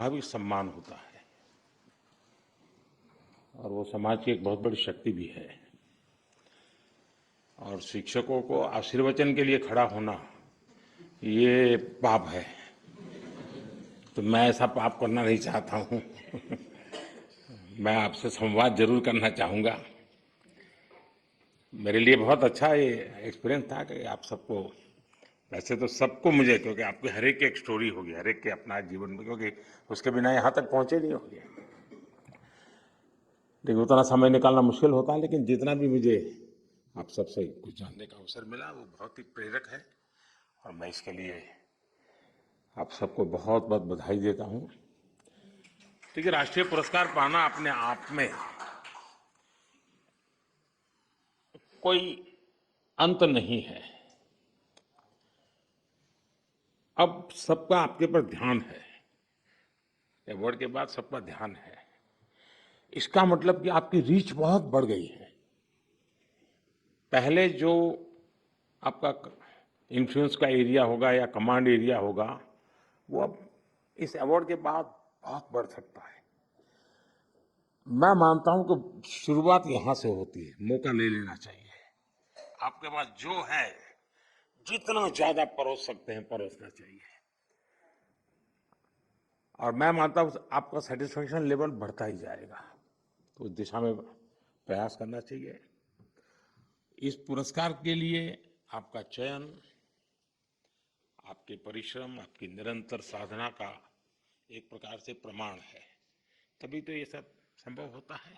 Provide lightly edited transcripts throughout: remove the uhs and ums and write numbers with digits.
स्वाभाविक सम्मान होता है और वो समाज की एक बहुत बड़ी शक्ति भी है। और शिक्षकों को आशीर्वचन के लिए खड़ा होना ये पाप है, तो मैं ऐसा पाप करना नहीं चाहता हूँ। मैं आपसे संवाद जरूर करना चाहूँगा। मेरे लिए बहुत अच्छा ये एक्सपीरियंस था कि आप सबको, वैसे तो सबको मुझे, क्योंकि आपकी हर एक की एक स्टोरी होगी, हर एक के अपना जीवन में, क्योंकि उसके बिना यहाँ तक पहुँचे नहीं होंगे। देखिए उतना समय निकालना मुश्किल होता है, लेकिन जितना भी मुझे आप सबसे कुछ जानने का अवसर मिला वो बहुत ही प्रेरक है और मैं इसके लिए आप सबको बहुत बहुत बधाई देता हूँ। देखिए राष्ट्रीय पुरस्कार पाना अपने आप में कोई अंत नहीं है। अब सबका आपके पर ध्यान है, अवार्ड के बाद सबका ध्यान है। इसका मतलब कि आपकी रीच बहुत बढ़ गई है। पहले जो आपका इन्फ्लुएंस का एरिया होगा या कमांड एरिया होगा, वो अब इस अवार्ड के बाद बहुत बढ़ सकता है। मैं मानता हूं कि शुरुआत यहां से होती है, मौका ले लेना चाहिए। आपके पास जो है, जितना ज्यादा परोस सकते हैं परोसना चाहिए। और मैं मानता हूं आपका सेटिस्फेक्शन लेवल बढ़ता ही जाएगा, तो उस दिशा में प्रयास करना चाहिए। इस पुरस्कार के लिए आपका चयन आपके परिश्रम, आपकी निरंतर साधना का एक प्रकार से प्रमाण है, तभी तो ये सब संभव होता है।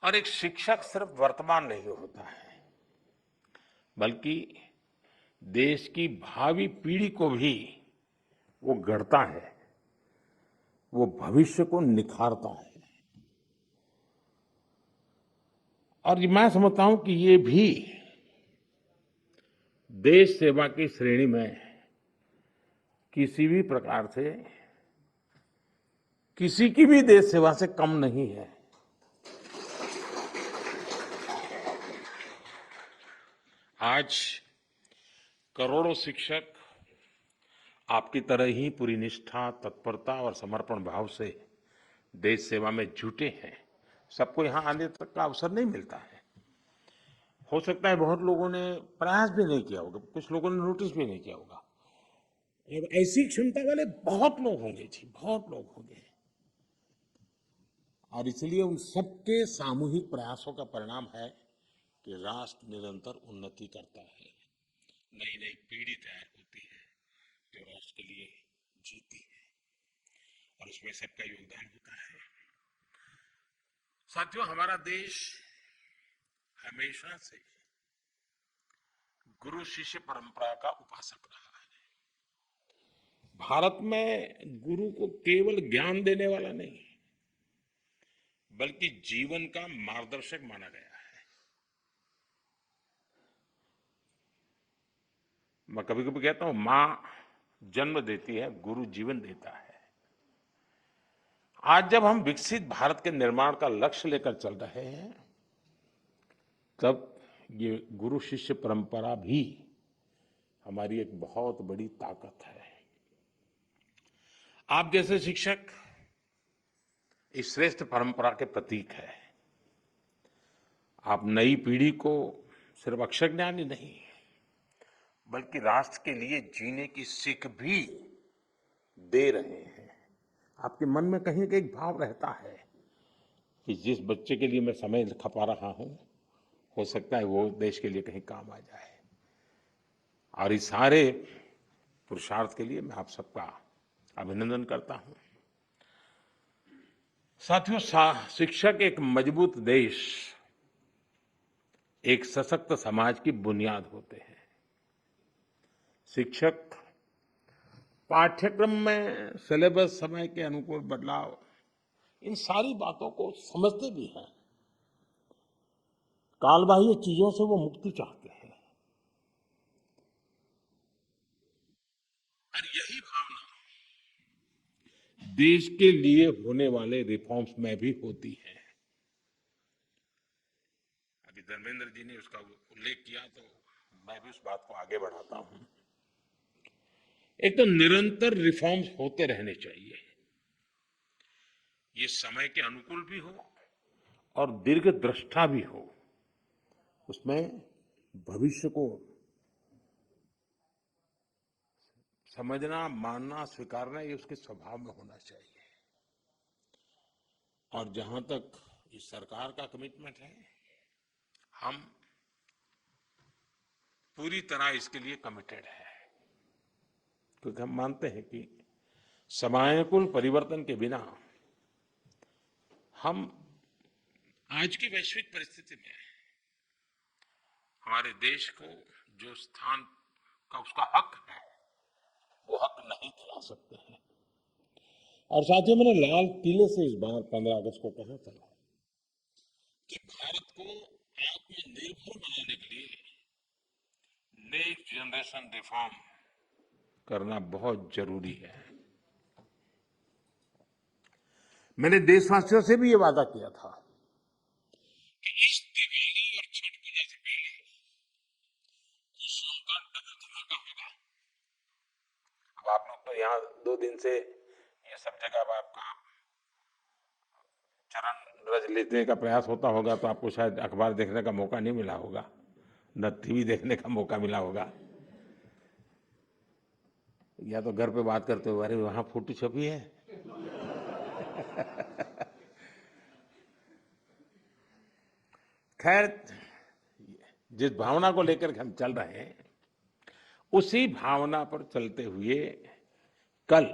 और एक शिक्षक सिर्फ वर्तमान नहीं होता है, बल्कि देश की भावी पीढ़ी को भी वो गढ़ता है, वो भविष्य को निखारता है। और मैं समझता हूं कि ये भी देश सेवा की श्रेणी में किसी भी प्रकार से, किसी की भी देश सेवा से कम नहीं है। आज करोड़ों शिक्षक आपकी तरह ही पूरी निष्ठा, तत्परता और समर्पण भाव से देश सेवा में जुटे हैं। सबको यहाँ आने तक का अवसर नहीं मिलता है। हो सकता है बहुत लोगों ने प्रयास भी नहीं किया होगा, कुछ लोगों ने नोटिस भी नहीं किया होगा। और ऐसी क्षमता वाले बहुत लोग होंगे जी, बहुत लोग होंगे। और इसलिए उन सबके सामूहिक प्रयासों का परिणाम है कि राष्ट्र निरंतर उन्नति करता है, नई नई पीढ़ी तैयार होती है जो राष्ट्र के लिए जीती है, और उसमें सबका योगदान होता है। साथियों, हमारा देश हमेशा से गुरु शिष्य परंपरा का उपासक रहा है। भारत में गुरु को केवल ज्ञान देने वाला नहीं, बल्कि जीवन का मार्गदर्शक माना गया है। मैं कभी कभी कहता हूं, मां जन्म देती है, गुरु जीवन देता है। आज जब हम विकसित भारत के निर्माण का लक्ष्य लेकर चल रहे हैं, तब ये गुरु शिष्य परंपरा भी हमारी एक बहुत बड़ी ताकत है। आप जैसे शिक्षक इस श्रेष्ठ परंपरा के प्रतीक है। आप नई पीढ़ी को सिर्फ अक्षर ज्ञान ही नहीं, बल्कि राष्ट्र के लिए जीने की सीख भी दे रहे हैं। आपके मन में कहीं एक भाव रहता है कि जिस बच्चे के लिए मैं समय खपा रहा हूं, हो सकता है वो देश के लिए कहीं काम आ जाए। और इस सारे पुरुषार्थ के लिए मैं आप सबका अभिनंदन करता हूं। साथियों, शिक्षक एक मजबूत देश, एक सशक्त समाज की बुनियाद होते हैं। शिक्षक पाठ्यक्रम में सिलेबस, समय के अनुकूल बदलाव, इन सारी बातों को समझते भी हैं। कालबाह्य चीजों से वो मुक्ति चाहते हैं, और यही भावना देश के लिए होने वाले रिफॉर्म्स में भी होती है। अभी धर्मेंद्र जी ने उसका उल्लेख किया, तो मैं भी उस बात को आगे बढ़ाता हूं। एक तो निरंतर रिफॉर्म्स होते रहने चाहिए, ये समय के अनुकूल भी हो और दीर्घदृष्टा भी हो, उसमें भविष्य को समझना, मानना, स्वीकारना, ये उसके स्वभाव में होना चाहिए। और जहां तक इस सरकार का कमिटमेंट है, हम पूरी तरह इसके लिए कमिटेड है, क्योंकि हम मानते हैं कि समयानुकूल परिवर्तन के बिना हम आज की वैश्विक परिस्थिति में हमारे देश को जो स्थान का उसका हक है, वो हक नहीं दिला सकते हैं। और साथियों, मैंने लाल किले से इस बार 15 अगस्त को कहा था कि भारत को आत्मनिर्भर बनाने के लिए नेक्स्ट जनरेशन रिफॉर्म करना बहुत जरूरी है। मैंने देशवासियों से भी ये वादा किया था कि इस दिवाली और छठ पूजा से पहले खुशियों का डबल धमाका होगा। अब आप लोग तो यहाँ 2 दिन से ये सब जगह आपका चरण रज लेने का प्रयास होता होगा, तो आपको शायद अखबार देखने का मौका नहीं मिला होगा, न टीवी देखने का मौका मिला होगा, या तो घर पे बात करते हुए अरे वहां फोटो छपी है। खैर, जिस भावना को लेकर के हम चल रहे हैं, उसी भावना पर चलते हुए कल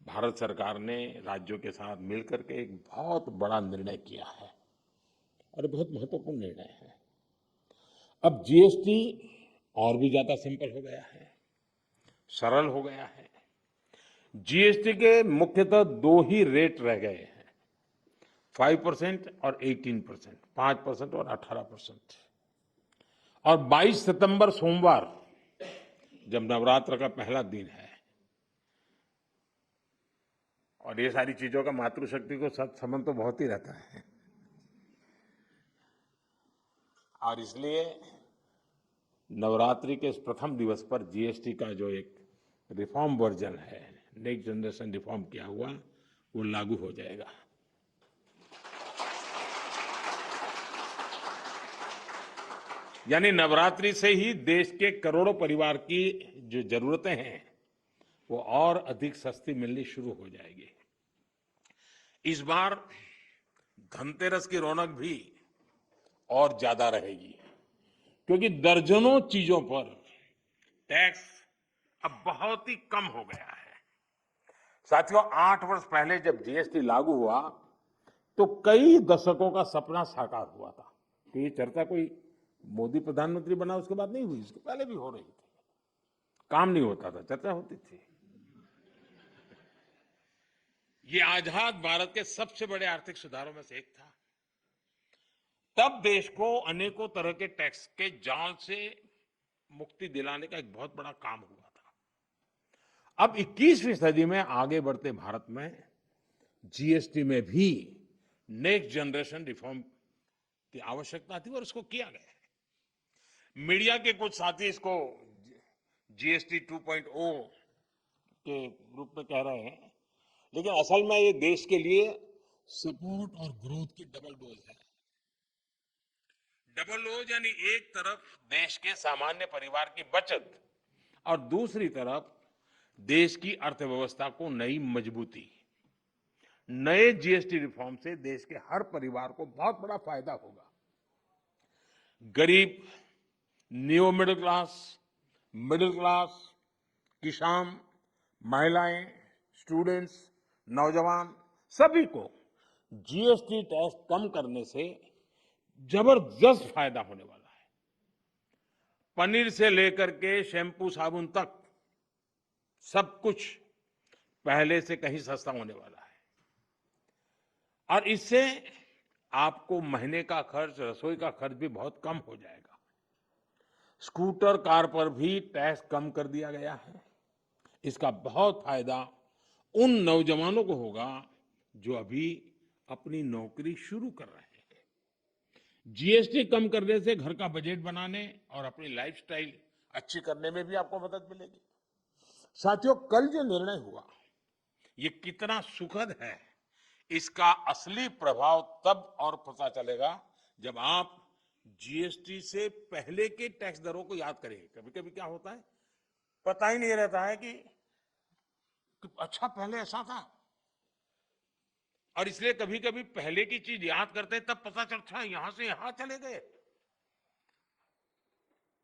भारत सरकार ने राज्यों के साथ मिलकर के एक बहुत बड़ा निर्णय किया है, और बहुत महत्वपूर्ण निर्णय है। अब जीएसटी और भी ज्यादा सिंपल हो गया है, सरल हो गया है। जीएसटी के मुख्यतः 2 ही रेट रह गए हैं, 5% और 18%, 5% और 18%। और 22 सितंबर सोमवार, जब नवरात्र का पहला दिन है, और ये सारी चीजों का मातृशक्ति को संबंध तो बहुत ही रहता है, और इसलिए नवरात्रि के इस प्रथम दिवस पर जीएसटी का जो एक रिफॉर्म वर्जन है, नेक्स्ट जनरेशन रिफॉर्म किया हुआ, वो लागू हो जाएगा। यानी नवरात्रि से ही देश के करोड़ों परिवार की जो जरूरतें हैं, वो और अधिक सस्ती मिलनी शुरू हो जाएगी। इस बार धनतेरस की रौनक भी और ज्यादा रहेगी, क्योंकि दर्जनों चीजों पर टैक्स अब बहुत ही कम हो गया है। साथियों, 8 वर्ष पहले जब जीएसटी लागू हुआ, तो कई दशकों का सपना साकार हुआ था। तो ये चर्चा कोई मोदी प्रधानमंत्री बना उसके बाद नहीं हुई, इसके पहले भी हो रही थी, काम नहीं होता था, चर्चा होती थी। ये आजाद भारत के सबसे बड़े आर्थिक सुधारों में से एक था। तब देश को अनेकों तरह के टैक्स के जाल से मुक्ति दिलाने का एक बहुत बड़ा काम हुआ था। अब 21वीं सदी में आगे बढ़ते भारत में जीएसटी में भी नेक्स्ट जनरेशन रिफॉर्म की आवश्यकता थी, और उसको किया गया है। मीडिया के कुछ साथी इसको जीएसटी 2.0 के रूप में कह रहे हैं, लेकिन असल में ये देश के लिए सपोर्ट और ग्रोथ की डबल डोज है। डबल डोज यानी एक तरफ देश के सामान्य परिवार की बचत, और दूसरी तरफ देश की अर्थव्यवस्था को नई मजबूती। नए जीएसटी रिफॉर्म से देश के हर परिवार को बहुत बड़ा फायदा होगा। गरीब, न्यू मिडिल क्लास, किसान, महिलाएं, स्टूडेंट्स, नौजवान, सभी को जीएसटी टैक्स कम करने से जबरदस्त फायदा होने वाला है। पनीर से लेकर के शैंपू साबुन तक सब कुछ पहले से कहीं सस्ता होने वाला है, और इससे आपको महीने का खर्च, रसोई का खर्च भी बहुत कम हो जाएगा। स्कूटर, कार पर भी टैक्स कम कर दिया गया है। इसका बहुत फायदा उन नौजवानों को होगा जो अभी अपनी नौकरी शुरू कर रहे हैं। जीएसटी कम करने से घर का बजट बनाने और अपनी लाइफस्टाइल अच्छी करने में भी आपको मदद मिलेगी। साथियों, कल जो निर्णय हुआ ये कितना सुखद है, इसका असली प्रभाव तब और पता चलेगा जब आप जीएसटी से पहले के टैक्स दरों को याद करेंगे। कभी कभी क्या होता है, पता ही नहीं रहता है कि अच्छा पहले ऐसा था, और इसलिए कभी कभी पहले की चीज याद करते हैं तब पता चलता है यहां से यहां चले गए।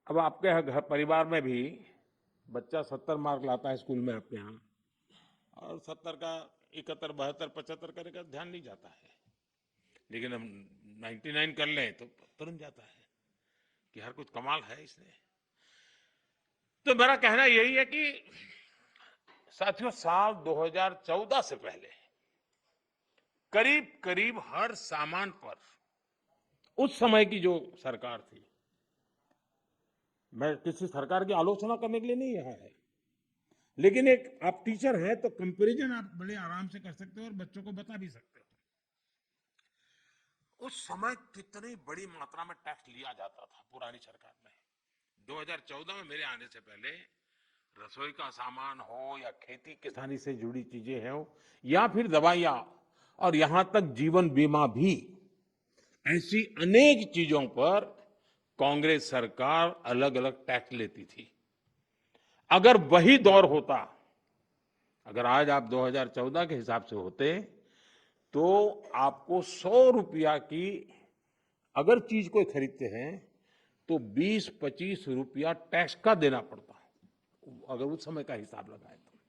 अब आपके घर परिवार में भी बच्चा 70 मार्क लाता है स्कूल में आपके यहाँ, और 70 का 71, 72, 75 करेगा, ध्यान नहीं जाता है। लेकिन हम 99 कर लें तो तुरंत जाता है कि हर कुछ कमाल है इसने। तो मेरा कहना यही है कि साथियों, साल 2014 से पहले करीब करीब हर सामान पर, उस समय की जो सरकार थी, मैं किसी सरकार की आलोचना करने के लिए नहीं यहाँ है, लेकिन एक आप टीचर हैं तो कंपैरिजन आप बड़े आराम से कर सकते हो और बच्चों को बता भी सकते हो। उस समय कितनी बड़ी मात्रा में टैक्स लिया जाता था पुरानी सरकार में। 2014 में मेरे आने से पहले रसोई का सामान हो या खेती किसानी से जुड़ी चीजें हो या फिर दवाइयां और यहां तक जीवन बीमा भी, ऐसी अनेक चीजों पर कांग्रेस सरकार अलग अलग टैक्स लेती थी। अगर वही दौर होता, अगर आज आप 2014 के हिसाब से होते तो आपको 100 रुपया की अगर चीज कोई खरीदते हैं तो 20-25 रुपया टैक्स का देना पड़ता, अगर उस समय का हिसाब लगाए तो।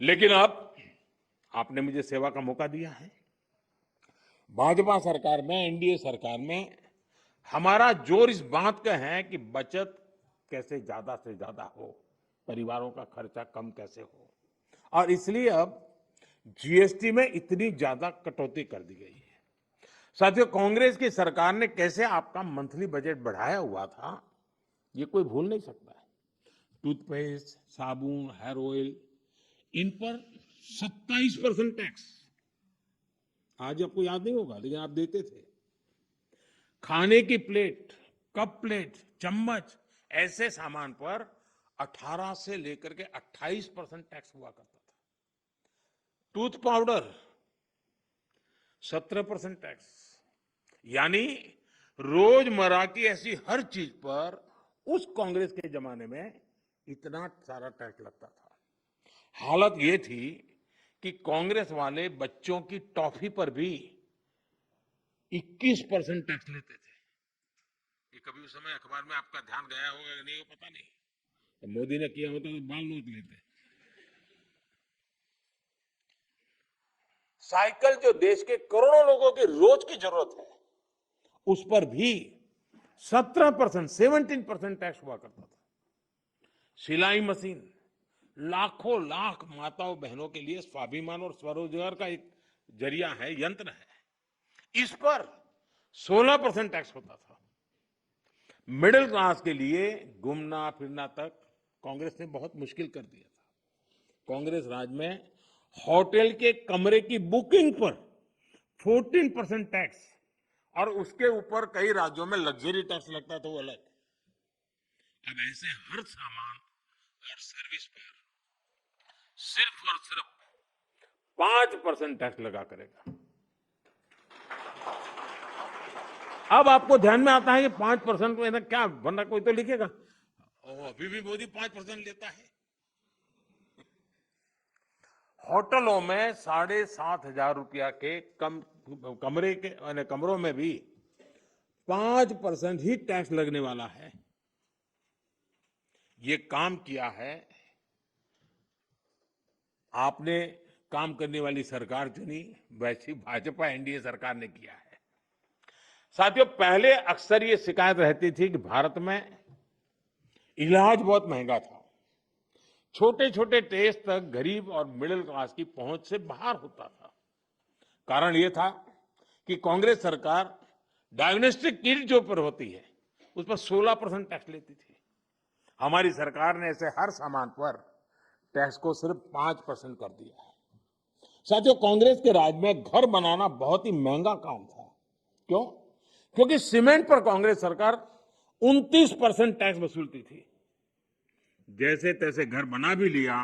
लेकिन अब आपने मुझे सेवा का मौका दिया है। भाजपा सरकार में, एनडीए सरकार में हमारा जोर इस बात का है कि बचत कैसे ज्यादा से ज्यादा हो, परिवारों का खर्चा कम कैसे हो, और इसलिए अब जीएसटी में इतनी ज्यादा कटौती कर दी गई है। साथियों, कांग्रेस की सरकार ने कैसे आपका मंथली बजट बढ़ाया हुआ था, ये कोई भूल नहीं सकता है। टूथपेस्ट, साबुन, हेयर ऑयल, इन पर 27% टैक्स, आज आपको याद नहीं होगा लेकिन आप देते थे। खाने की प्लेट, कप प्लेट, चम्मच, ऐसे सामान पर 18 से लेकर के 28% टैक्स हुआ करता था। टूथ पाउडर 17% टैक्स, यानी रोजमर्रा की ऐसी हर चीज पर उस कांग्रेस के जमाने में इतना सारा टैक्स लगता था। हालत ये थी कि कांग्रेस वाले बच्चों की टॉफी पर भी 21% टैक्स लेते थे। ये कभी उस समय अखबार में आपका ध्यान गया होगा कि नहीं, वो पता नहीं, तो मोदी ने किया होता तो बाल नोट लेते। साइकिल जो देश के करोड़ों लोगों की रोज की जरूरत है, उस पर भी 17% टैक्स हुआ करता था। सिलाई मशीन, लाखों लाख माताओं बहनों के लिए स्वाभिमान और स्वरोजगार का एक जरिया है, यंत्र है, इस पर 16% टैक्स होता था। मिडिल क्लास के लिए घूमना फिरना तक कांग्रेस ने बहुत मुश्किल कर दिया था। कांग्रेस राज में होटल के कमरे की बुकिंग पर 14% टैक्स, और उसके ऊपर कई राज्यों में लग्जरी टैक्स लगता था, वो अलग। अब ऐसे हर सामान और सर्विस पर सिर्फ और सिर्फ 5% टैक्स लगा करेगा। अब आपको ध्यान में आता है कि 5% में क्या, वरना कोई तो लिखेगा अभी भी मोदी 5% लेता है। होटलों में 7,500 रुपया के कमरे के कमरों में भी 5% ही टैक्स लगने वाला है। ये काम किया है, आपने काम करने वाली सरकार चुनी, वैसी भाजपा एनडीए सरकार ने किया है। साथियों, पहले अक्सर ये शिकायत रहती थी कि भारत में इलाज बहुत महंगा था, छोटे छोटे टेस्ट तक गरीब और मिडिल क्लास की पहुंच से बाहर होता था। कारण ये था कि कांग्रेस सरकार डायग्नोस्टिक किट जो पर होती है उस पर 16% टैक्स लेती थी। हमारी सरकार ने ऐसे हर सामान पर टैक्स को सिर्फ 5% कर दिया है। साथियों, कांग्रेस के राज में घर बनाना बहुत ही महंगा काम था। क्यों? क्योंकि सीमेंट पर कांग्रेस सरकार 29% टैक्स वसूलती थी। जैसे तैसे घर बना भी लिया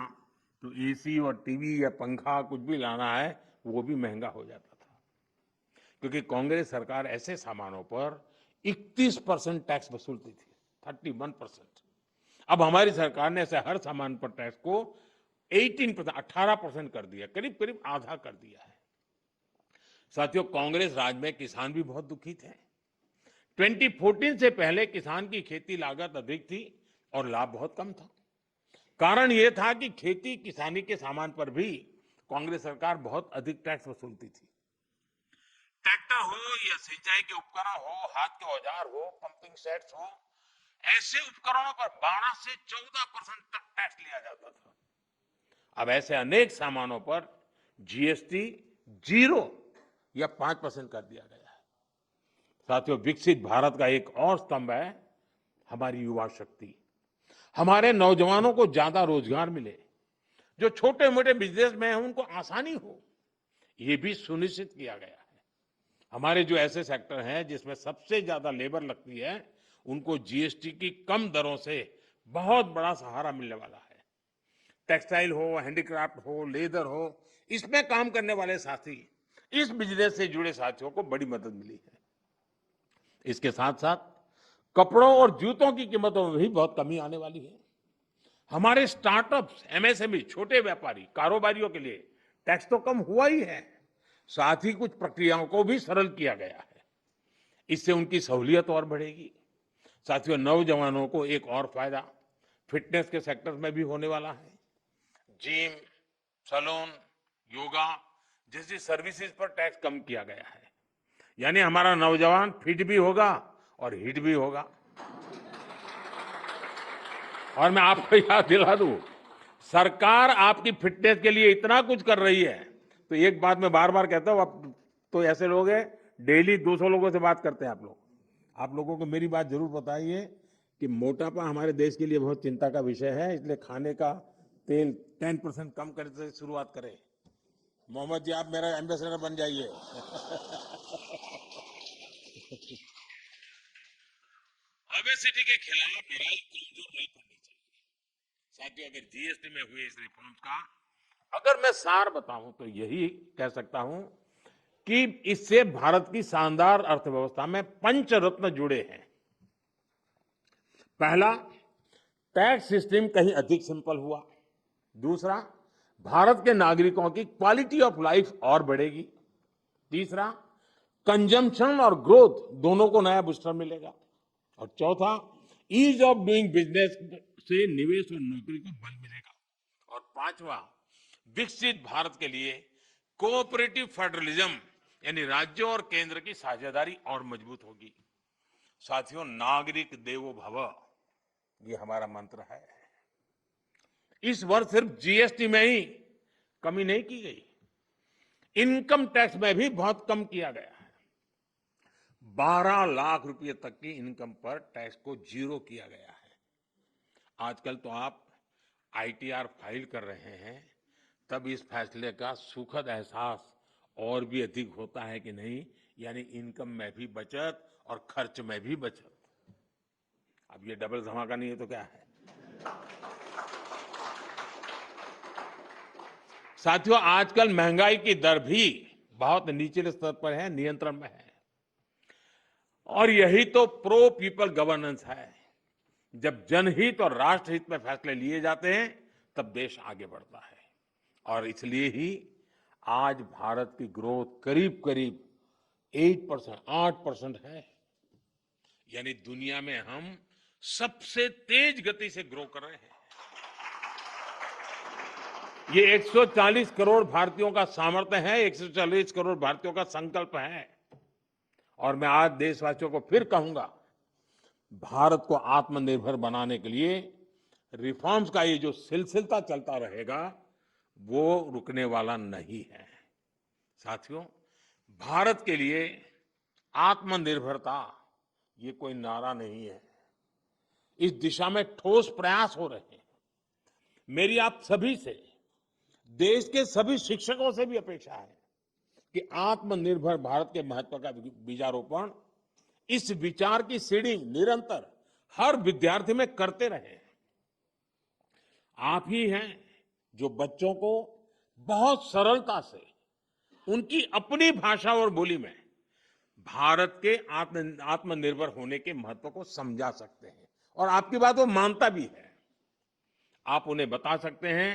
तो एसी और टीवी या पंखा कुछ भी लाना है वो भी महंगा हो जाता था, क्योंकि कांग्रेस सरकार ऐसे सामानों पर 31% टैक्स वसूलती थी, 31%। अब हमारी सरकार ने ऐसे हर सामान पर टैक्स को 18%, 18% कर दिया, करीब करीब आधा कर दिया है। साथियों, कांग्रेस राज में किसान भी बहुत दुखी थे। 2014 से पहले किसान की खेती लागत अधिक थी और लाभ बहुत कम था। कारण यह था कि खेती किसानी के सामान पर भी कांग्रेस सरकार बहुत अधिक टैक्स वसूलती थी। ट्रैक्टर हो या सिंचाई के उपकरण हो, हाथ के औजार हो, पंपिंग सेट्स हो, ऐसे उपकरणों पर 12 से 14% तक टैक्स लिया जाता था। अब ऐसे अनेक सामानों पर जीएसटी 0 या 5% कर दिया गया है। साथियों, विकसित भारत का एक और स्तंभ है हमारी युवा शक्ति। हमारे नौजवानों को ज्यादा रोजगार मिले, जो छोटे मोटे बिजनेस में हैं उनको आसानी हो, ये भी सुनिश्चित किया गया है। हमारे जो ऐसे सेक्टर हैं जिसमें सबसे ज्यादा लेबर लगती है, उनको जीएसटी की कम दरों से बहुत बड़ा सहारा मिलने वाला है। टेक्सटाइल हो, हैंडीक्राफ्ट हो, लेदर हो, इसमें काम करने वाले साथी, इस बिजनेस से जुड़े साथियों को बड़ी मदद मिली है। इसके साथ साथ कपड़ों और जूतों की कीमतों में भी बहुत कमी आने वाली है। हमारे स्टार्टअप्स, एमएसएमई, छोटे व्यापारी, कारोबारियों के लिए टैक्स तो कम हुआ ही है, साथ ही कुछ प्रक्रियाओं को भी सरल किया गया है। इससे उनकी सहूलियत और बढ़ेगी। साथियों, नौजवानों को एक और फायदा फिटनेस के सेक्टर में भी होने वाला है। जिम, सैलून, योगा जैसी सर्विसेज पर टैक्स कम किया गया है, यानी हमारा नौजवान फिट भी होगा और हिट भी होगा। और मैं आपको याद दिला दूं, सरकार आपकी फिटनेस के लिए इतना कुछ कर रही है, तो एक बात मैं बार बार कहता हूं, अब तो ऐसे लोग हैं डेली 200 लोगों से बात करते हैं आप लोग। आप लोगों को मेरी बात जरूर बताइए कि मोटापा हमारे देश के लिए बहुत चिंता का विषय है, इसलिए खाने का तेल 10% कम करने से शुरुआत करें। मोहम्मद जी, आप मेरा एम्बेसडर बन जाइए। ओबेसिटी के खिलाफ लड़ाई कमजोर नहीं पड़नी चाहिए। साथियों, अगर जीएसटी में हुए इस रिफॉर्म्स का अगर मैं सार बताऊं तो यही कह सकता हूं कि इससे भारत की शानदार अर्थव्यवस्था में पंचरत्न जुड़े हैं। पहला, टैक्स सिस्टम कहीं अधिक सिंपल हुआ। दूसरा, भारत के नागरिकों की क्वालिटी ऑफ लाइफ और बढ़ेगी। तीसरा, कंजम्पशन और ग्रोथ दोनों को नया बूस्टर मिलेगा। और चौथा, ईज ऑफ डूइंग बिजनेस से निवेश और नौकरी को बल मिलेगा। और पांचवा, विकसित भारत के लिए कोऑपरेटिव फेडरलिज्म यानी राज्यों और केंद्र की साझेदारी और मजबूत होगी। साथियों, नागरिक देवो भव ये हमारा मंत्र है। इस वर्ष सिर्फ जीएसटी में ही कमी नहीं की गई, इनकम टैक्स में भी बहुत कम किया गया है। 12 लाख रुपए तक की इनकम पर टैक्स को 0 किया गया है। आजकल तो आप आईटीआर फाइल कर रहे हैं, तब इस फैसले का सुखद एहसास और भी अधिक होता है कि नहीं, यानी इनकम में भी बचत और खर्च में भी बचत। अब ये डबल धमाका नहीं है तो क्या है। साथियों, आजकल महंगाई की दर भी बहुत निचले स्तर पर है, नियंत्रण में है। और यही तो प्रो पीपल गवर्नेंस है। जब जनहित और राष्ट्रहित में फैसले लिए जाते हैं तब देश आगे बढ़ता है। और इसलिए ही आज भारत की ग्रोथ करीब करीब 8%, 8% है। यानी दुनिया में हम सबसे तेज गति से ग्रो कर रहे हैं। ये 140 करोड़ भारतीयों का सामर्थ्य है, 140 करोड़ भारतीयों का संकल्प है। और मैं आज देशवासियों को फिर कहूंगा, भारत को आत्मनिर्भर बनाने के लिए रिफॉर्म्स का ये जो सिलसिला चलता रहेगा वो रुकने वाला नहीं है। साथियों, भारत के लिए आत्मनिर्भरता ये कोई नारा नहीं है, इस दिशा में ठोस प्रयास हो रहे हैं। मेरी आप सभी से, देश के सभी शिक्षकों से भी अपेक्षा है कि आत्मनिर्भर भारत के महत्व का बीजारोपण, इस विचार की सीडिंग निरंतर हर विद्यार्थी में करते रहे। आप ही हैं जो बच्चों को बहुत सरलता से उनकी अपनी भाषा और बोली में भारत के आत्मनिर्भर होने के महत्व को समझा सकते हैं और आपकी बात वो मानता भी है। आप उन्हें बता सकते हैं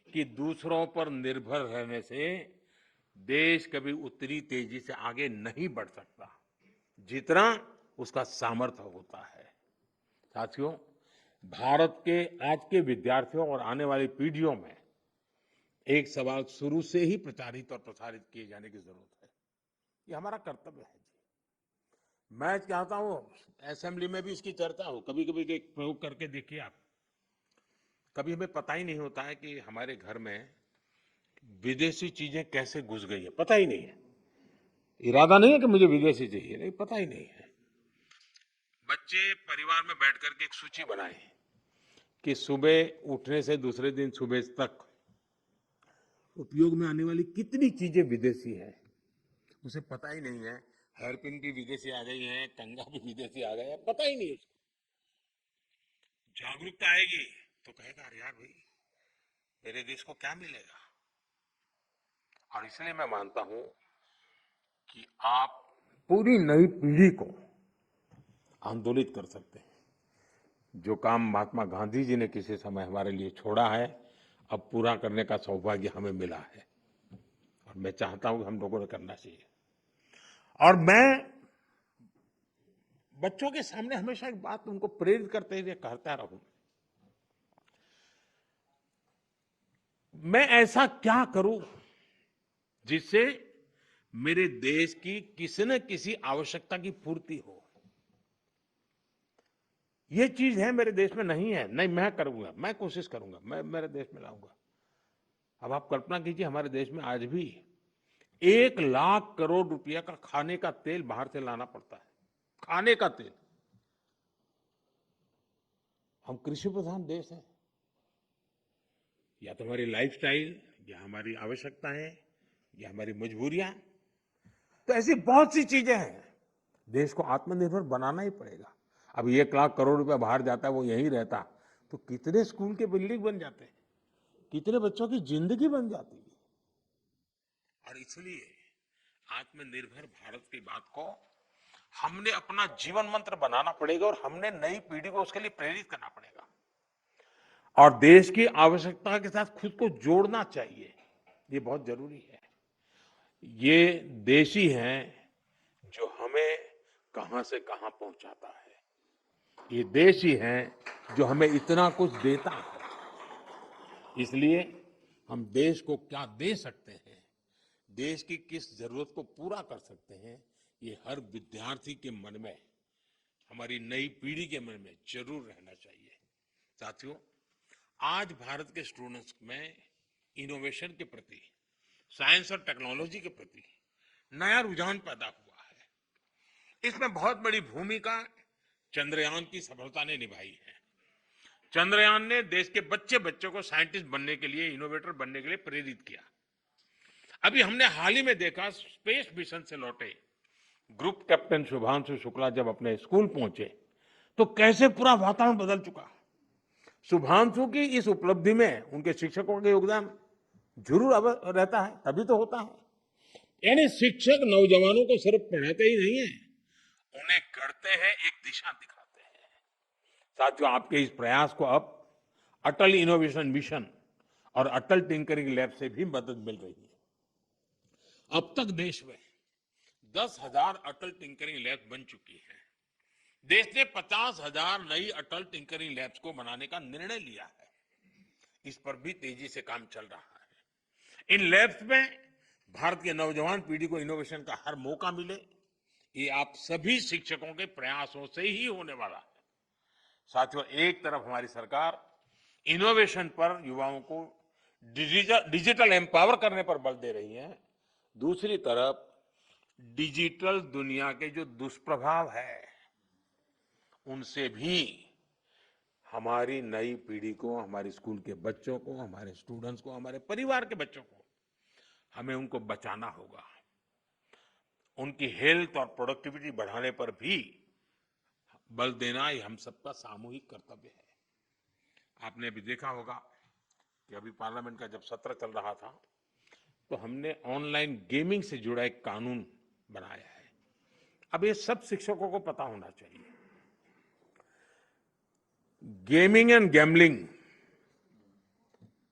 कि दूसरों पर निर्भर रहने से देश कभी उतनी तेजी से आगे नहीं बढ़ सकता जितना उसका सामर्थ्य होता है। साथियों, भारत के आज के विद्यार्थियों और आने वाली पीढ़ियों में एक सवाल शुरू से ही प्रचारित और प्रसारित किए जाने की जरूरत है। ये हमारा कर्तव्य है जी। मैं चाहता हूं असेंबली में भी इसकी चर्चा हो। कभी कभी एक प्रयोग करके देखिए आप। कभी हमें पता ही नहीं होता है कि हमारे घर में विदेशी चीजें कैसे घुस गई है, पता ही नहीं है। इरादा नहीं है कि मुझे विदेशी चाहिए, नहीं, पता ही नहीं है। बच्चे परिवार में बैठ करके एक सूची बनाए कि सुबह उठने से दूसरे दिन सुबह तक उपयोग में आने वाली कितनी चीजें विदेशी हैं, उसे पता ही नहीं है। हेयरपिन भी विदेशी आ गई है, कंघा भी विदेशी आ गया है, पता ही नहीं है। जागरूकता आएगी तो कहेगा अरे यार भाई, मेरे देश को क्या मिलेगा। और इसलिए मैं मानता हूं कि आप पूरी नई पीढ़ी को आंदोलित कर सकते हैं। जो काम महात्मा गांधी जी ने किसी समय हमारे लिए छोड़ा है, अब पूरा करने का सौभाग्य हमें मिला है और मैं चाहता हूं कि हम लोगों ने करना चाहिए। और मैं बच्चों के सामने हमेशा एक बात उनको प्रेरित करते हुए कहता रहूं, मैं ऐसा क्या करूं जिससे मेरे देश की किसी न किसी आवश्यकता की पूर्ति हो। ये चीज है मेरे देश में नहीं है, नहीं मैं करूंगा, मैं कोशिश करूंगा, मैं मेरे देश में लाऊंगा। अब आप कल्पना कीजिए, हमारे देश में आज भी 1 लाख करोड़ रुपया का खाने का तेल बाहर से लाना पड़ता है। खाने का तेल। हम कृषि प्रधान देश हैं। या तो हमारी लाइफस्टाइल, या हमारी आवश्यकताएं, या हमारी मजबूरियां। तो ऐसी बहुत सी चीजें हैं। देश को आत्मनिर्भर बनाना ही पड़ेगा। अब 1 लाख करोड़ रुपया बाहर जाता है, वो यहीं रहता तो कितने स्कूल के बिल्डिंग बन जाते, कितने बच्चों की जिंदगी बन जाती। और इसलिए आत्मनिर्भर भारत की बात को हमने अपना जीवन मंत्र बनाना पड़ेगा और हमने नई पीढ़ी को उसके लिए प्रेरित करना पड़ेगा और देश की आवश्यकता के साथ खुद को जोड़ना चाहिए। ये बहुत जरूरी है। ये देश ही है जो हमें कहां से कहां पहुंचाता है। ये देश ही है जो हमें इतना कुछ देता है। इसलिए हम देश को क्या दे सकते हैं, देश की किस जरूरत को पूरा कर सकते हैं, ये हर विद्यार्थी के मन में, हमारी नई पीढ़ी के मन में जरूर रहना चाहिए। साथियों, आज भारत के स्टूडेंट्स में इनोवेशन के प्रति, साइंस और टेक्नोलॉजी के प्रति नया रुझान पैदा हुआ है। इसमें बहुत बड़ी भूमिका चंद्रयान की सफलता ने निभाई है। चंद्रयान ने देश के बच्चे बच्चों को साइंटिस्ट बनने के लिए, इनोवेटर बनने के लिए प्रेरित किया। अभी हमने हाल ही में देखा, स्पेस मिशन से लौटे ग्रुप कैप्टन शुभांशु शुक्ला जब अपने स्कूल पहुंचे तो कैसे पूरा वातावरण बदल चुका। शुभांशु की इस उपलब्धि में उनके शिक्षकों का योगदान जरूर रहता है, तभी तो होता है। यानी शिक्षक नौजवानों को सिर्फ पढ़ाते ही नहीं है, उन्हें करते हैं, एक दिशा दिखाते हैं। साथियों, आपके इस प्रयास को अब अटल इनोवेशन मिशन और अटल टिंकरिंग लैब से भी मदद मिल रही है। अब तक देश में 10,000 अटल टिंकरिंग लैब बन चुकी है। देश ने 50,000 नई अटल टिंकरिंग लैब्स को बनाने का निर्णय लिया है। इस पर भी तेजी से काम चल रहा है। इन लैब्स में भारत के नौजवान पीढ़ी को इनोवेशन का हर मौका मिले, ये आप सभी शिक्षकों के प्रयासों से ही होने वाला है। साथियों, एक तरफ हमारी सरकार इनोवेशन पर युवाओं को डिजिटल एम्पावर करने पर बल दे रही है, दूसरी तरफ डिजिटल दुनिया के जो दुष्प्रभाव है उनसे भी हमारी नई पीढ़ी को, हमारे स्कूल के बच्चों को, हमारे स्टूडेंट्स को, हमारे परिवार के बच्चों को, हमें उनको बचाना होगा। उनकी हेल्थ और प्रोडक्टिविटी बढ़ाने पर भी बल देना ये हम सबका सामूहिक कर्तव्य है। आपने भी देखा होगा, कि अभी पार्लियामेंट का जब सत्र चल रहा था तो हमने ऑनलाइन गेमिंग से जुड़ा एक कानून बनाया है। अब ये सब शिक्षकों को पता होना चाहिए। गेमिंग एंड गैम्बलिंग,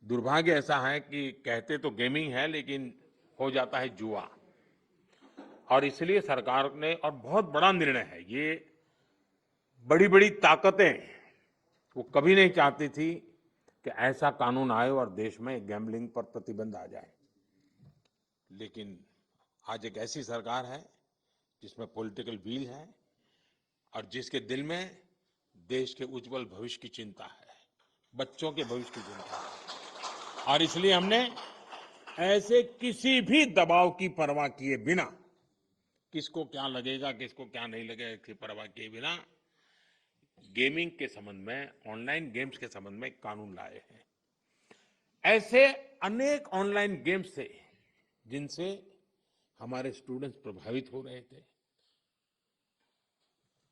दुर्भाग्य ऐसा है कि कहते तो गेमिंग है लेकिन हो जाता है जुआ। और इसलिए सरकार ने, और बहुत बड़ा निर्णय है ये, बड़ी बड़ी ताकतें वो कभी नहीं चाहती थी कि ऐसा कानून आए और देश में गैम्बलिंग पर प्रतिबंध आ जाए। लेकिन आज एक ऐसी सरकार है जिसमें पॉलिटिकल विल है और जिसके दिल में देश के उज्जवल भविष्य की चिंता है, बच्चों के भविष्य की चिंता है। और इसलिए हमने ऐसे किसी भी दबाव की परवाह किए बिना, किसको क्या लगेगा किसको क्या नहीं लगेगा इसकी परवाह किए बिना, गेमिंग के संबंध में, ऑनलाइन गेम्स के संबंध में कानून लाए हैं। ऐसे अनेक ऑनलाइन गेम्स थे जिनसे हमारे स्टूडेंट्स प्रभावित हो रहे थे।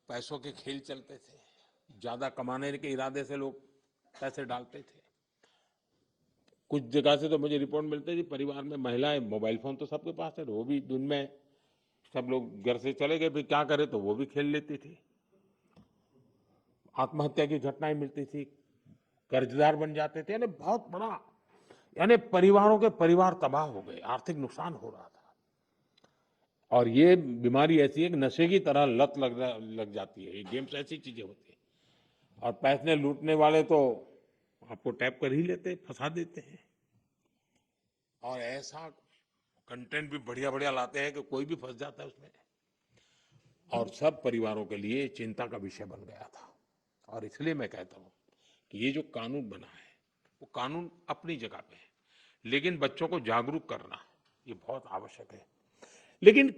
पैसों के खेल चलते थे, ज्यादा कमाने के इरादे से लोग पैसे डालते थे। कुछ जगह से तो मुझे रिपोर्ट मिलती थी परिवार में महिलाएं, मोबाइल फोन तो सबके पास है, वो भी दिन में सब लोग घर से चले गए, फिर क्या करे तो वो भी खेल लेती थी। आत्महत्या की घटनाएं मिलती थी, कर्जदार बन जाते थे, यानी बहुत बड़ा, यानी परिवारों के परिवार तबाह हो गए, आर्थिक नुकसान हो रहा था। और ये बीमारी ऐसी है कि नशे की तरह लत लग जाती है। ये गेम्स ऐसी चीजें होती है और पैसे लूटने वाले तो आपको टैप कर ही लेते, फंसा देते हैं। और ऐसा कंटेंट भी बढ़िया बढ़िया लाते हैं कि कोई भी फंस जाता है उसमें, और सब परिवारों के लिए चिंता का विषय बन गया था। और इसलिए मैं कहता हूं कि ये जो कानून बना है वो कानून अपनी जगह पे है, लेकिन बच्चों को जागरूक करना ये बहुत आवश्यक है। लेकिन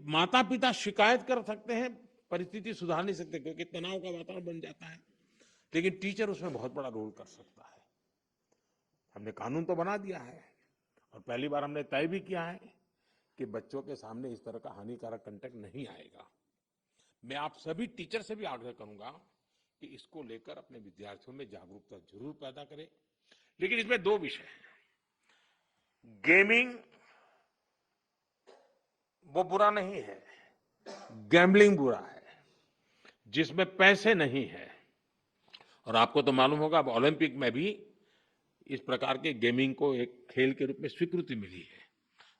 माता पिता शिकायत कर सकते हैं, परिस्थिति सुधार नहीं सकते क्योंकि तनाव का वातावरण बन जाता है, लेकिन टीचर उसमें बहुत बड़ा रोल कर सकता है। हमने कानून तो बना दिया है और पहली बार हमने तय भी किया है कि बच्चों के सामने इस तरह का हानिकारक कंटेंट नहीं आएगा। मैं आप सभी टीचर से भी आग्रह करूंगा कि इसको लेकर अपने विद्यार्थियों में जागरूकता जरूर पैदा करें। लेकिन इसमें दो विषय हैं। गेमिंग वो बुरा नहीं है, गैम्बलिंग बुरा है जिसमें पैसे नहीं है। और आपको तो मालूम होगा अब ओलंपिक में भी इस प्रकार के गेमिंग को एक खेल के रूप में स्वीकृति मिली है।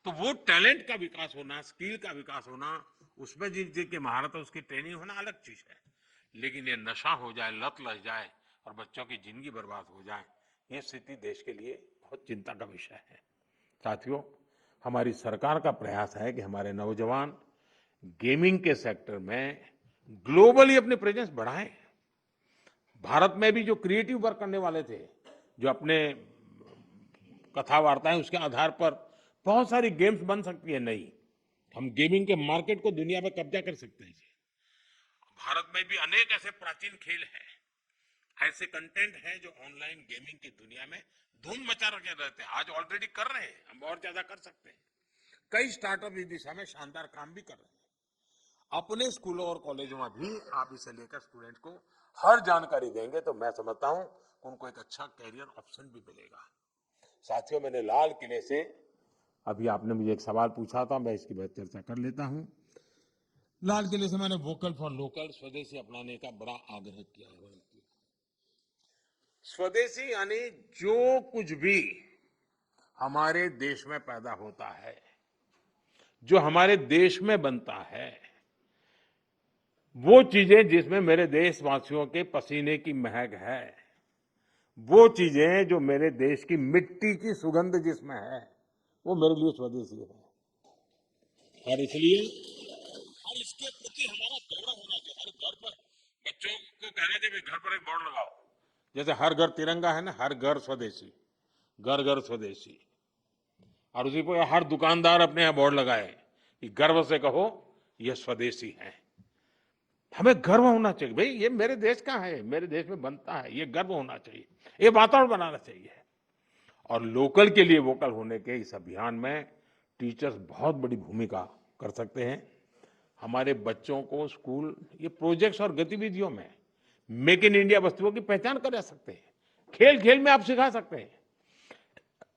तो वो टैलेंट का विकास होना, स्किल का विकास होना, उसमें जिनकी महारत है उसकी ट्रेनिंग होना अलग चीज है। लेकिन ये नशा हो जाए, लत लग जाए और बच्चों की जिंदगी बर्बाद हो जाए, ये स्थिति देश के लिए बहुत चिंता का विषय है। साथियों, हमारी सरकार का प्रयास है कि हमारे नौजवान गेमिंग के सेक्टर में ग्लोबली अपनी प्रेजेंस बढ़ाएं। भारत में भी जो क्रिएटिव वर्क करने वाले थे, जो अपने कथा वार्ताएं उसके आधार पर बहुत सारी गेम्स बन सकती है नई, हम गेमिंग के मार्केट को दुनिया में कब्जा कर सकते हैं। भारत में भी अनेक ऐसे प्राचीन खेल हैं, ऐसे कंटेंट हैं जो ऑनलाइन गेमिंग की दुनिया में धूम मचा रखे रहते हैं। आज ऑलरेडी कर रहे हैं, हम और ज्यादा कर सकते हैं। कई स्टार्टअप इस दिशा में शानदार काम भी कर रहे हैं। अपने स्कूलों और कॉलेजों में भी आप इसे लेकर स्टूडेंट को हर जानकारी देंगे तो मैं समझता हूं उनको एक अच्छा कैरियर ऑप्शन भी मिलेगा। साथियों, मैंने लाल किले से, अभी आपने मुझे एक सवाल पूछा था, मैं इसकी बात चर्चा कर लेता हूं। लाल किले से मैंने वोकल फॉर लोकल, स्वदेशी अपनाने का बड़ा आग्रह किया है। स्वदेशी यानी जो कुछ भी हमारे देश में पैदा होता है, जो हमारे देश में बनता है, वो चीजें जिसमें मेरे देशवासियों के पसीने की महक है, वो चीजें जो मेरे देश की मिट्टी की सुगंध जिसमें है, वो मेरे लिए स्वदेशी है। और इसलिए और इसके प्रति हमारा गौरव होना चाहिए। हर घर पर बच्चों को कहना चाहिए घर पर एक बोर्ड लगाओ, जैसे हर घर तिरंगा है ना, हर घर स्वदेशी, घर घर स्वदेशी। और उसी पर हर दुकानदार अपने यहाँ बोर्ड लगाए कि गर्व से कहो ये स्वदेशी है। हमें गर्व होना चाहिए, भाई ये मेरे देश का है, मेरे देश में बनता है, ये गर्व होना चाहिए, ये वातावरण बनाना चाहिए। और लोकल के लिए वोकल होने के इस अभियान में टीचर्स बहुत बड़ी भूमिका कर सकते हैं। हमारे बच्चों को स्कूल ये प्रोजेक्ट्स और गतिविधियों में मेक इन इंडिया वस्तुओं की पहचान करा सकते हैं। खेल खेल में आप सिखा सकते हैं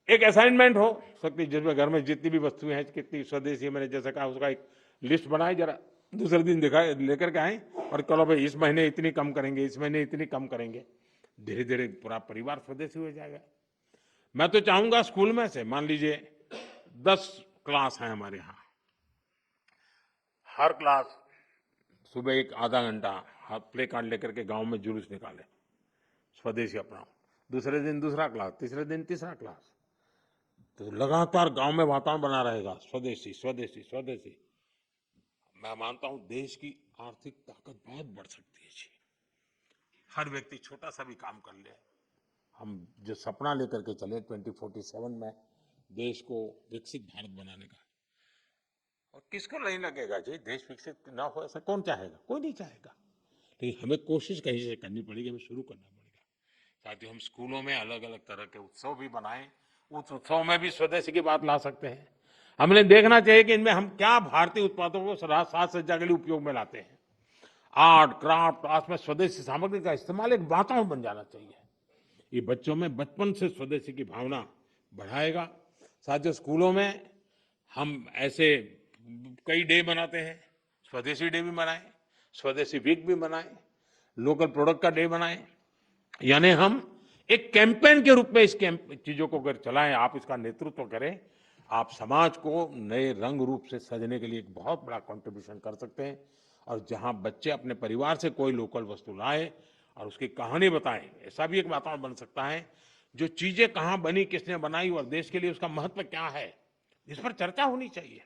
एक असाइनमेंट हो सकती जिसमें घर में जितनी भी वस्तुएं हैं कितनी स्वदेशी मैंने जैसे कहा उसका एक लिस्ट बनाए जरा दूसरे दिन दिखाए लेकर के आए और चलो भाई इस महीने इतनी कम करेंगे इस महीने इतनी कम करेंगे धीरे धीरे पूरा परिवार स्वदेशी हो जाएगा। मैं तो चाहूंगा स्कूल में से मान लीजिए 10 क्लास हैं हमारे यहाँ हर क्लास सुबह एक आधा घंटा हाथ प्ले कार्ड लेकर के गांव में जुलूस निकाले स्वदेशी अपनाओ दूसरे दिन दूसरा क्लास तीसरे दिन तीसरा क्लास तो लगातार गांव में वातावरण बना रहेगा स्वदेशी स्वदेशी स्वदेशी। मैं मानता हूं देश की आर्थिक ताकत बहुत बढ़ सकती है जी हर व्यक्ति छोटा सा भी काम कर ले। हम जो सपना लेकर के चले 2047 में देश को विकसित भारत बनाने का और किसको नहीं लगेगा जी देश विकसित ना हो ऐसा कौन चाहेगा कोई नहीं चाहेगा लेकिन हमें कोशिश कहीं से करनी पड़ेगी हमें शुरू करना पड़ेगा। साथ ही हम स्कूलों में अलग अलग तरह के उत्सव भी बनाएं उस उत्सव में भी स्वदेशी की बात ला सकते हैं। हमने देखना चाहिए कि इनमें हम क्या भारतीय उत्पादों को साज सज्जा के लिए उपयोग में लाते हैं। आर्ट क्राफ्ट आर्ट में स्वदेशी सामग्री का इस्तेमाल एक वातावरण बन जाना चाहिए। ये बच्चों में बचपन से स्वदेशी की भावना बढ़ाएगा। साथियों स्कूलों में हम ऐसे कई डे मनाते हैं स्वदेशी डे भी मनाएं स्वदेशी वीक भी मनाएं लोकल प्रोडक्ट का डे बनाएं यानी हम एक कैंपेन के रूप में इस चीजों को अगर चलाएं आप इसका नेतृत्व करें आप समाज को नए रंग रूप से सजने के लिए एक बहुत बड़ा कंट्रीब्यूशन कर सकते हैं। और जहां बच्चे अपने परिवार से कोई लोकल वस्तु लाए और उसकी कहानी बताएं ऐसा भी एक वातावरण बन सकता है। जो चीजें कहाँ बनी किसने बनाई और देश के लिए उसका महत्व क्या है इस पर चर्चा होनी चाहिए।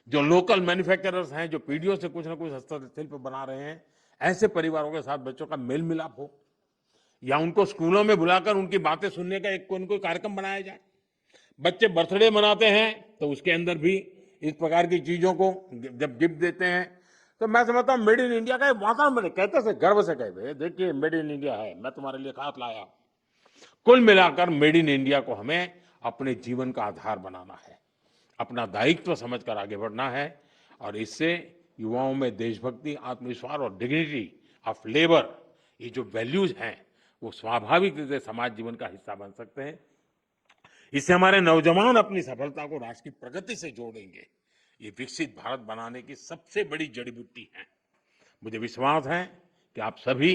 जो लोकल मैन्युफैक्चरर्स हैं जो पीढ़ियों से कुछ ना कुछ हस्तशिल्प बना रहे हैं ऐसे परिवारों के साथ बच्चों का मेल मिलाप हो या उनको स्कूलों में बुलाकर उनकी बातें सुनने का एक कोई कार्यक्रम बनाया जाए। बच्चे बर्थडे मनाते हैं तो उसके अंदर भी इस प्रकार की चीजों को जब गिफ्ट देते हैं तो मैं समझता हूँ मेड इन इंडिया का एक वातावरण बने कहते से गर्व से कहते देखिए मेड इन इंडिया है मैं तुम्हारे लिए खास लाया। कुल मिलाकर मेड इन इंडिया को हमें अपने जीवन का आधार बनाना है अपना दायित्व समझकर आगे बढ़ना है और इससे युवाओं में देशभक्ति आत्मविश्वास और डिग्निटी ऑफ लेबर ये जो वैल्यूज हैं वो स्वाभाविक रूप से समाज जीवन का हिस्सा बन सकते हैं। इससे हमारे नौजवान अपनी सफलता को राष्ट्र की प्रगति से जोड़ेंगे। ये विकसित भारत बनाने की सबसे बड़ी जड़ी बूटी है। मुझे विश्वास है कि आप सभी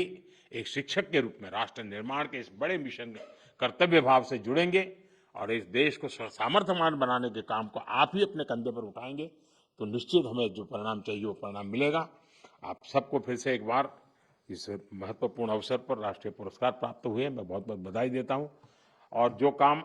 एक शिक्षक के रूप में राष्ट्र निर्माण के इस बड़े मिशन कर्तव्य भाव से जुड़ेंगे और इस देश को सामर्थ्यवान बनाने के काम को आप ही अपने कंधे पर उठाएंगे तो निश्चित हमें जो परिणाम चाहिए वो परिणाम मिलेगा। आप सबको फिर से एक बार इस महत्वपूर्ण अवसर पर राष्ट्रीय पुरस्कार प्राप्त हुए मैं बहुत बहुत बधाई देता हूं और जो काम